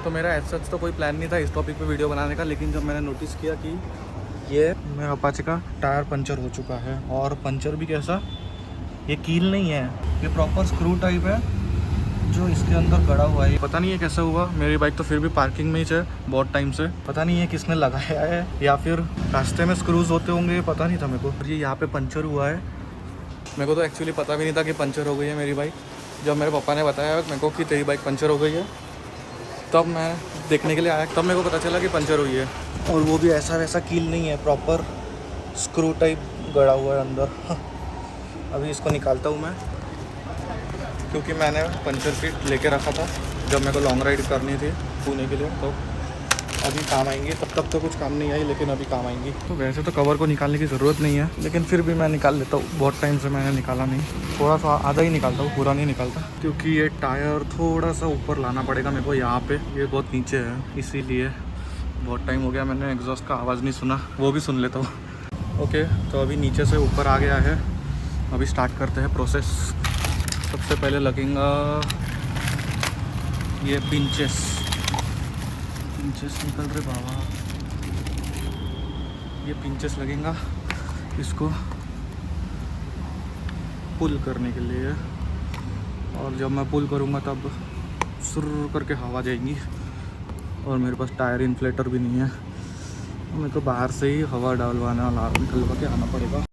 तो मेरा ऐसा तो कोई प्लान नहीं था इस टॉपिक पे वीडियो बनाने का, लेकिन जब मैंने नोटिस किया कि ये मेरा अपाचे का टायर पंचर हो चुका है, और पंचर भी कैसा, ये कील नहीं है, ये प्रॉपर स्क्रू टाइप है जो इसके अंदर गड़ा हुआ है। पता नहीं है कैसा हुआ, मेरी बाइक तो फिर भी पार्किंग में ही है बहुत टाइम से। पता नहीं है किसने लगाया है या फिर रास्ते में स्क्रूज होते होंगे, पता नहीं था मेरे को। ये यहाँ पे पंचर हुआ है, मेरे को तो एक्चुअली पता भी नहीं था कि पंचर हो गई है मेरी बाइक। जब मेरे पापा ने बताया मेरे को कि तेरी बाइक पंचर हो गई है, तब मैं देखने के लिए आया, तब मेरे को पता चला कि पंचर हुई है। और वो भी ऐसा वैसा कील नहीं है, प्रॉपर स्क्रू टाइप गड़ा हुआ है अंदर। अभी इसको निकालता हूँ मैं, क्योंकि मैंने पंचर किट लेके रखा था जब मेरे को लॉन्ग राइड करनी थी पुणे के लिए, तो अभी काम आएंगी। तब तो कुछ काम नहीं आई, लेकिन अभी काम आएंगी। तो वैसे तो कवर को निकालने की ज़रूरत नहीं है, लेकिन फिर भी मैं निकाल लेता हूँ। बहुत टाइम से मैंने निकाला नहीं, थोड़ा सा आधा ही निकालता हूँ, पूरा नहीं निकालता, क्योंकि ये टायर थोड़ा सा ऊपर लाना पड़ेगा मेरे को। यहाँ पे ये बहुत नीचे है, इसीलिए बहुत टाइम हो गया मैंने एग्जॉस्ट का आवाज़ नहीं सुना, वो भी सुन लेता हूँ। ओके, तो अभी नीचे से ऊपर आ गया है, अभी स्टार्ट करते हैं प्रोसेस। सबसे पहले लगेगा ये पिंचेस निकल रहे बाबा, ये पिंचेस लगेगा इसको पुल करने के लिए। और जब मैं पुल करूँगा तब सुर करके हवा जाएगी, और मेरे पास टायर इन्फ्लेटर भी नहीं है, मेरे को बाहर से ही हवा निकलवा के आना पड़ेगा।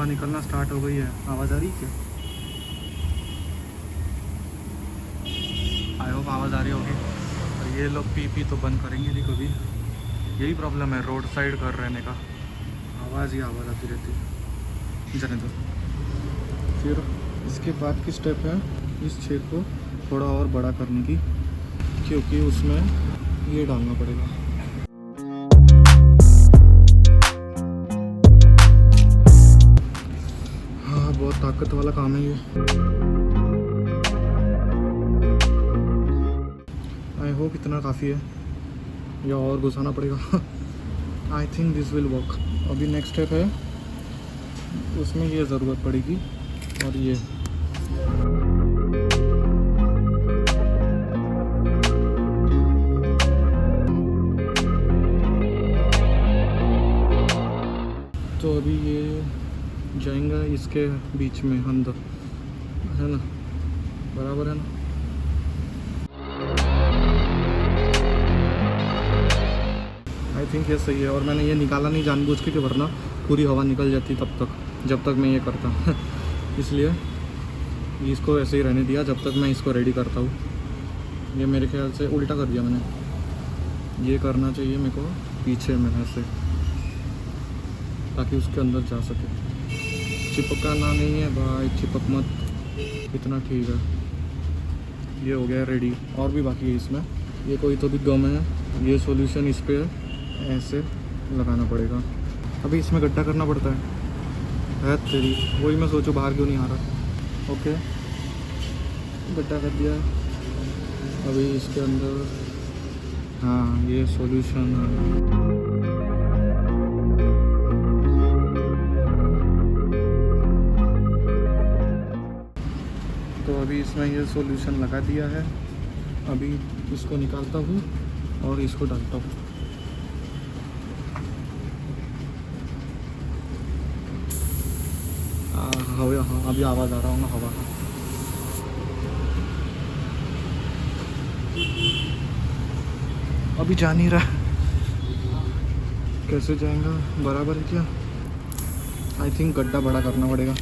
निकलना स्टार्ट हो गई है, आवाज़ आ रही है क्या? आई होप आवाज़ आ रही होगी। और ये लोग पी तो बंद करेंगे नहीं कभी, यही प्रॉब्लम है रोड साइड कर रहने का, आवाज़ ही आवाज़ आती रहती है। जाने दो। फिर इसके बाद की स्टेप है इस छेद को थोड़ा और बड़ा करने की, क्योंकि उसमें ये डालना पड़ेगा। बहुत ताकत वाला काम है ये। आई होप इतना काफ़ी है, या और घुसाना पड़ेगा। I think this will work. अभी नेक्स्ट स्टेप है, उसमें ये ज़रूरत पड़ेगी, और ये तो अभी ये जाएंगे इसके बीच में अंदर, है ना, बराबर है ना। आई थिंक ये सही है, और मैंने ये निकाला नहीं जानबूझ के, वरना पूरी हवा निकल जाती तब तक, जब तक मैं ये करता। इसलिए इसको ऐसे ही रहने दिया जब तक मैं इसको रेडी करता हूँ। ये मेरे ख्याल से उल्टा कर दिया मैंने, ये करना चाहिए मेरे को पीछे में ऐसे, ताकि उसके अंदर जा सके। चिपकाना नहीं है भाई, चिपक मत, इतना ठीक है। ये हो गया रेडी, और भी बाकी है इसमें। ये कोई तो भी गम है, ये सॉल्यूशन इस पे ऐसे लगाना पड़ेगा। अभी इसमें गड्ढा करना पड़ता है तेरी, वही मैं सोचूं बाहर क्यों नहीं आ रहा। ओके, गड्ढा कर दिया। अभी इसके अंदर हाँ ये सॉल्यूशन है। तो अभी इसमें ये सॉल्यूशन लगा दिया है, अभी इसको निकालता हूँ और इसको डालता हूँ। हवा, हाँ अभी आवाज़ आ रहा होगा हवा का। अभी जा नहीं रहा, कैसे जाएगा, बराबर है क्या? आई थिंक गड्ढा बड़ा करना पड़ेगा।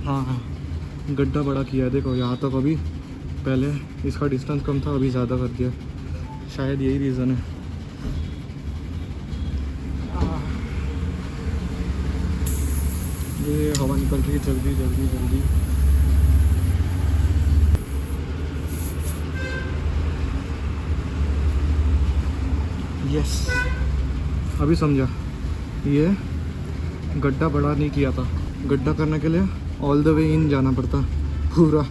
हाँ गड्ढा बड़ा किया है, देखो यहाँ तक। अभी पहले इसका डिस्टेंस कम था, अभी ज़्यादा कर दिया, शायद यही रीज़न है। ये हवा निकल रही है, जल्दी जल्दी जल्दी। यस, अभी समझा। ये गड्ढा बड़ा नहीं किया था, गड्ढा करने के लिए ऑल द वे इन जाना पड़ता पूरा।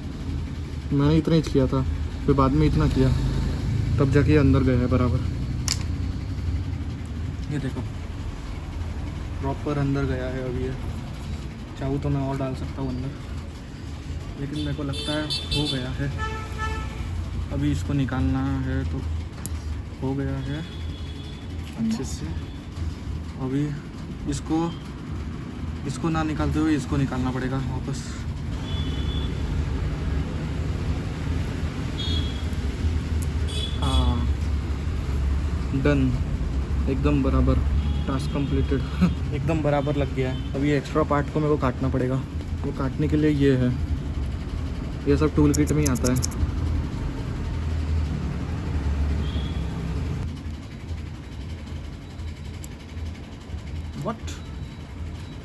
मैंने इतना ही किया था, फिर बाद में इतना किया, तब जाके अंदर गया है बराबर। ये देखो प्रॉपर अंदर गया है। अभी ये चाहूँ तो मैं और डाल सकता हूँ अंदर, लेकिन मेरे को लगता है हो गया है। अभी इसको निकालना है तो हो गया है अच्छे से। अभी इसको ना निकालते हुए इसको निकालना पड़ेगा वापस। हाँ, डन, एकदम बराबर, टास्क कंप्लीटेड। एकदम बराबर लग गया है। अभी एक्स्ट्रा पार्ट को मेरे को काटना पड़ेगा। वो काटने के लिए ये है, ये सब टूल किट में ही आता है। व्हाट,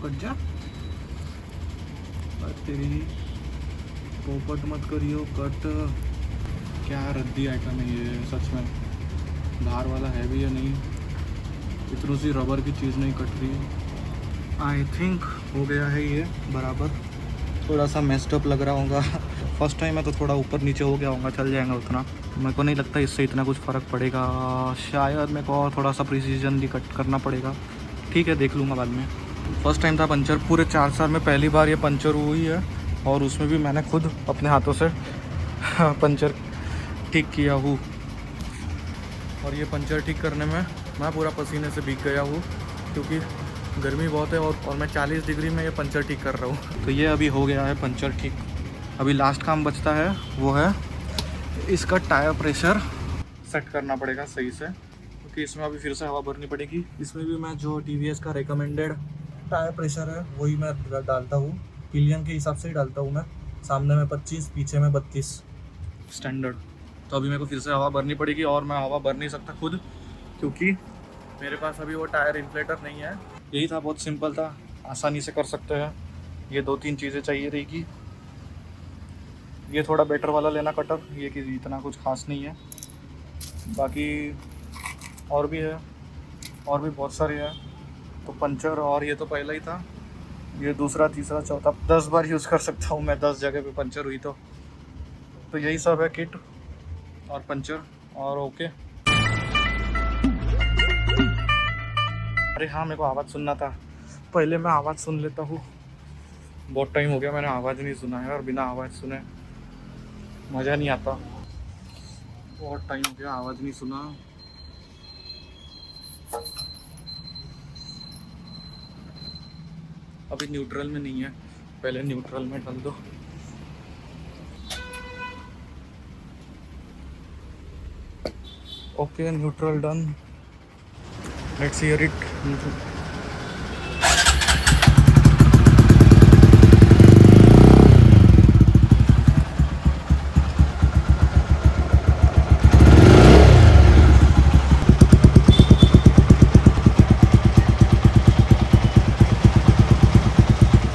कट जा, तेरी पोपट मत करियो कट। क्या रद्दी आइटम है ये सच में, धार वाला है भी या नहीं। इतनी सी रबर की चीज़ नहीं कट रही है। आई थिंक हो गया है ये बराबर। थोड़ा सा मेस्ड अप लग रहा होगा फर्स्ट टाइम है तो थोड़ा ऊपर नीचे हो गया होगा, चल जाएगा उतना। मेरे को नहीं लगता इससे इतना कुछ फ़र्क पड़ेगा, शायद मेरे को और थोड़ा सा प्रिसीजन भी कट करना पड़ेगा। ठीक है, देख लूँगा बाद में। फर्स्ट टाइम था पंचर, पूरे 4 साल में पहली बार ये पंचर हुई है, और उसमें भी मैंने खुद अपने हाथों से पंचर ठीक किया हूँ। और ये पंचर ठीक करने में मैं पूरा पसीने से भीग गया हूँ, क्योंकि गर्मी बहुत है और मैं 40 डिग्री में ये पंचर ठीक कर रहा हूँ। तो ये अभी हो गया है पंचर ठीक। अभी लास्ट काम बचता है, वो है इसका टायर प्रेशर सेट करना पड़ेगा सही से, क्योंकि इसमें अभी फिर से हवा भरनी पड़ेगी। इसमें भी मैं जो TVS का रिकमेंडेड टायर प्रेशर है वही मैं डालता हूँ, पिलियन के हिसाब से ही डालता हूँ मैं। सामने में 25, पीछे में 32 स्टैंडर्ड। तो अभी मेरे को फिर से हवा भरनी पड़ेगी, और मैं हवा भर नहीं सकता खुद, क्योंकि मेरे पास अभी वो टायर इन्फ्लेटर नहीं है। यही था, बहुत सिंपल था, आसानी से कर सकते हैं। ये 2-3 चीज़ें चाहिए रहेगी। ये थोड़ा बेटर वाला लेना कटर, ये कि इतना कुछ खास नहीं है। बाकी और भी है, और भी बहुत सारे हैं। तो पंचर, और ये तो पहला ही था, ये दूसरा, तीसरा, चौथा, 10 बार यूज़ कर सकता हूँ मैं, 10 जगह पे पंचर हुई तो यही सब है, किट और पंचर और ओके। अरे हाँ, मेरे को आवाज़ सुनना था, पहले मैं आवाज़ सुन लेता हूँ। बहुत टाइम हो गया मैंने आवाज़ नहीं सुना है, और बिना आवाज़ सुने मज़ा नहीं आता। बहुत टाइम हो गया आवाज़ नहीं सुना। अभी न्यूट्रल में नहीं है, पहले न्यूट्रल में डाल दो। Okay, neutral done. Let's hear it.